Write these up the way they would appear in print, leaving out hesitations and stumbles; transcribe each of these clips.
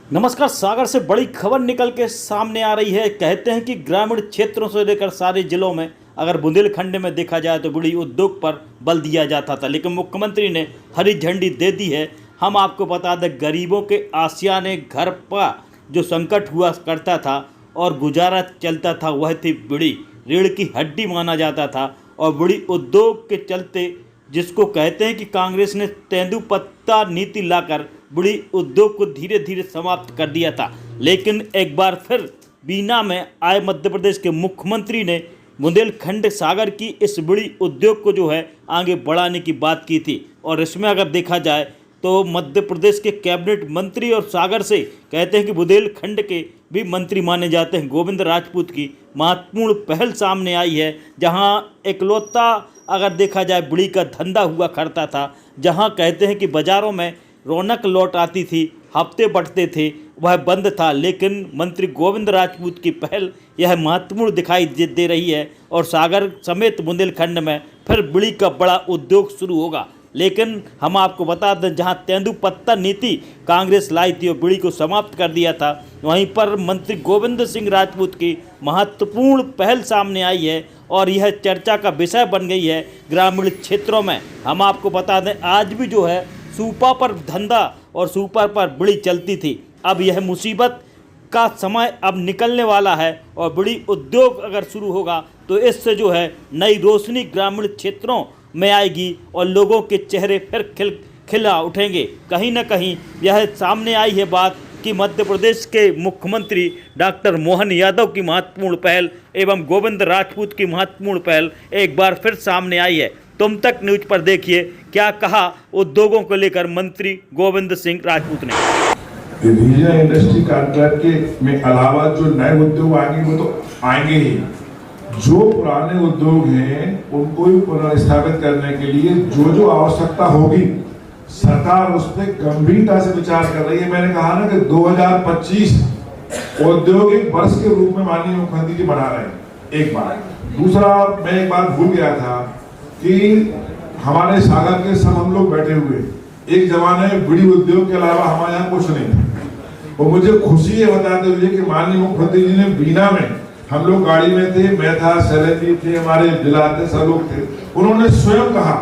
नमस्कार। सागर से बड़ी खबर निकल के सामने आ रही है। कहते हैं कि ग्रामीण क्षेत्रों से लेकर सारे जिलों में अगर बुंदेलखंड में देखा जाए तो बड़ी उद्योग पर बल दिया जाता था, लेकिन मुख्यमंत्री ने हरी झंडी दे दी है। हम आपको बता दें, गरीबों के आसियाने घर पर जो संकट हुआ करता था और गुजारा चलता था, वह थी बीड़ी। रीढ़ की हड्डी माना जाता था और बड़ी उद्योग के चलते, जिसको कहते हैं कि कांग्रेस ने तेंदुपत्ता नीति लाकर बड़ी उद्योग को धीरे धीरे समाप्त कर दिया था। लेकिन एक बार फिर बीना में आए मध्य प्रदेश के मुख्यमंत्री ने बुंदेलखंड सागर की इस बड़ी उद्योग को जो है आगे बढ़ाने की बात की थी। और इसमें अगर देखा जाए तो मध्य प्रदेश के कैबिनेट मंत्री और सागर से कहते हैं कि बुंदेलखंड के भी मंत्री माने जाते हैं गोविंद राजपूत की महत्वपूर्ण पहल सामने आई है, जहां इकलौता अगर देखा जाए बीड़ी का धंधा हुआ करता था, जहां कहते हैं कि बाज़ारों में रौनक लौट आती थी, हफ्ते बढ़ते थे, वह बंद था। लेकिन मंत्री गोविंद राजपूत की पहल यह महत्वपूर्ण दिखाई दे रही है और सागर समेत बुंदेलखंड में फिर बीड़ी का बड़ा उद्योग शुरू होगा। लेकिन हम आपको बता दें, जहां तेंदुपत्ता नीति कांग्रेस लाई थी और बीड़ी को समाप्त कर दिया था, वहीं पर मंत्री गोविंद सिंह राजपूत की महत्वपूर्ण पहल सामने आई है और यह चर्चा का विषय बन गई है ग्रामीण क्षेत्रों में। हम आपको बता दें, आज भी जो है सूपा पर धंधा और सूपा पर बीड़ी चलती थी। अब यह मुसीबत का समय अब निकलने वाला है और बड़ी उद्योग अगर शुरू होगा तो इससे जो है नई रोशनी ग्रामीण क्षेत्रों में आएगी और लोगों के चेहरे फिर खिला उठेंगे। कहीं ना कहीं यह सामने आई है बात कि मध्य प्रदेश के मुख्यमंत्री डॉक्टर मोहन यादव की महत्वपूर्ण पहल एवं गोविंद राजपूत की महत्वपूर्ण पहल एक बार फिर सामने आई है। तुम तक न्यूज पर देखिए क्या कहा उद्योगों को लेकर मंत्री गोविंद सिंह राजपूत ने। रीजनल इंडस्ट्री कॉन्ट्रैक्ट के में अलावा जो नए उद्योग आएंगे वो तो आएंगे ही। जो पुराने उद्योग हैं उनको भी पुनर्स्थापित करने के लिए जो जो आवश्यकता होगी सरकार उस पर गंभीरता से विचार कर रही है। मैंने कहा ना कि 2025 औद्योगिक वर्ष के रूप में माननीय मुख्यमंत्री जी बना रहे हैं। एक बात, दूसरा मैं एक बात भूल गया था कि हमारे सागर के सब हम लोग बैठे हुए एक जमाने में बीड़ी उद्योग के अलावा हमारे यहाँ कुछ नहीं था। और मुझे खुशी है बताते हुए कि माननीय मुख्यमंत्री जी ने बीना में, हम लोग गाड़ी में थे, मैं था, शैलेंद्र जी थे, हमारे जिला थे, सब लोग थे, उन्होंने स्वयं कहा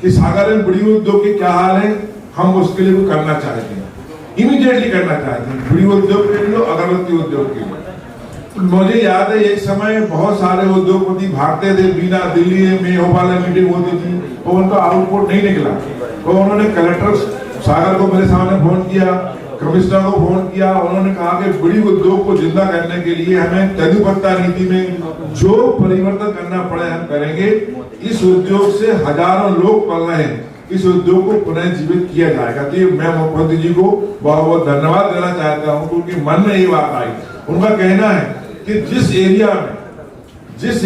कि सागर में बीड़ी उद्योग के क्या हाल है, हम उसके लिए करना चाहते हैं, इमीडिएटली करना चाहते हैं, बीड़ी उद्योग के लिए, अगरबत्ती उद्योग के लिए। मुझे याद है एक समय बहुत सारे उद्योगपति भागते थे बीना, दिल्ली में भोपाल में मीटिंग होती थी और उनका आउटपुट नहीं निकला। तो उन्होंने कलेक्टर सागर को मेरे सामने फोन किया, कमिश्नर को फोन किया, उन्होंने कहा कि बीड़ी उद्योग को जिंदा करने के लिए हमें तेंदुपत्ता नीति में जो परिवर्तन करना पड़े हम करेंगे। इस उद्योग से हजारों लोग पल रहे हैं, इस उद्योग को पुनर्जीवित किया जाएगा। तो मैं मुख्यमंत्री जी को बहुत बहुत धन्यवाद देना चाहता हूँ, क्योंकि मन में ये बात आई। उनका कहना है कि जिस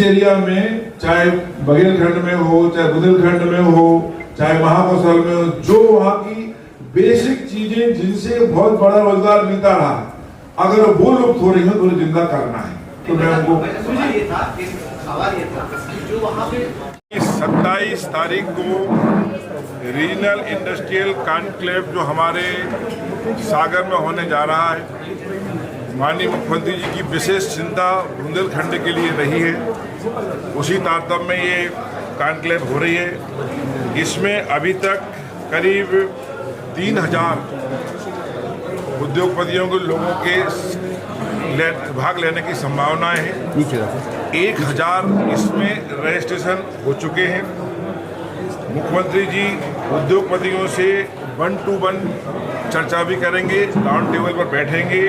एरिया में चाहे बघेलखंड में हो, चाहे बुंदेलखंड में हो, चाहे महाकौशल में हो, जो वहाँ की बेसिक चीजें जिनसे बहुत बड़ा रोजगार मिलता रहा, अगर वो लुप्त हो रही हो तो उन्हें जिंदा करना है। तो मैं उनको 27 तारीख को रीजनल इंडस्ट्रियल कॉन्क्लेव जो हमारे सागर में होने जा रहा है, माननीय मुख्यमंत्री जी की विशेष चिंता बुंदेलखंड के लिए रही है, उसी तारतम्य में ये कॉन्क्लेव हो रही है। इसमें अभी तक करीब 3000 उद्योगपतियों के लोगों के भाग लेने की संभावनाएं हैं। 1000 इसमें रजिस्ट्रेशन हो चुके हैं। मुख्यमंत्री जी उद्योगपतियों से 1 to 1 चर्चा भी करेंगे, राउंड टेबल पर बैठेंगे।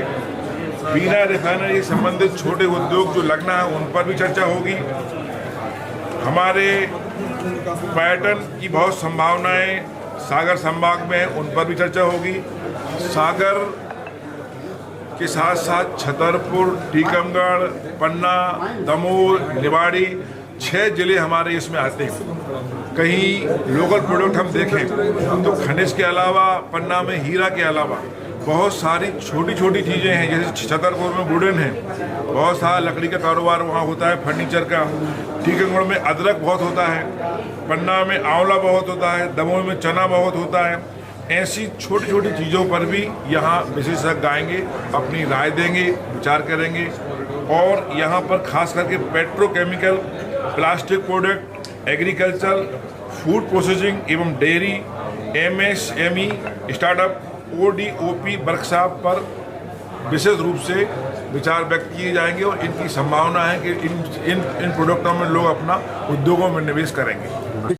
बीना रिफाइनरी संबंधित छोटे उद्योग जो लगना है उन पर भी चर्चा होगी। हमारे पर्यटन की बहुत संभावनाएं सागर संभाग में है, उन पर भी चर्चा होगी। सागर के साथ साथ छतरपुर, टीकमगढ़, पन्ना, दमोह, निवाड़ी 6 जिले हमारे इसमें आते हैं। कहीं लोकल प्रोडक्ट हम देखें तो खनिज के अलावा पन्ना में हीरा के अलावा बहुत सारी छोटी छोटी चीज़ें हैं। जैसे छतरपुर में वुडन है, बहुत सारा लकड़ी का कारोबार वहाँ होता है, फर्नीचर का। टीकमगढ़ में अदरक बहुत होता है, पन्ना में आंवला बहुत होता है, दमोह में चना बहुत होता है, ऐसी छोटी छोटी चीज़ों पर भी यहाँ विशेषज्ञ आएंगे, अपनी राय देंगे, विचार करेंगे। और यहाँ पर खास करके petrochemical, plastic product, agriculture, food processing एवं dairy, MSME, startup, ODOP workshop पर विशेष रूप से विचार व्यक्त किए जाएंगे और इनकी संभावना है कि इन प्रोडक्टों में लोग अपना उद्योगों में निवेश करेंगे।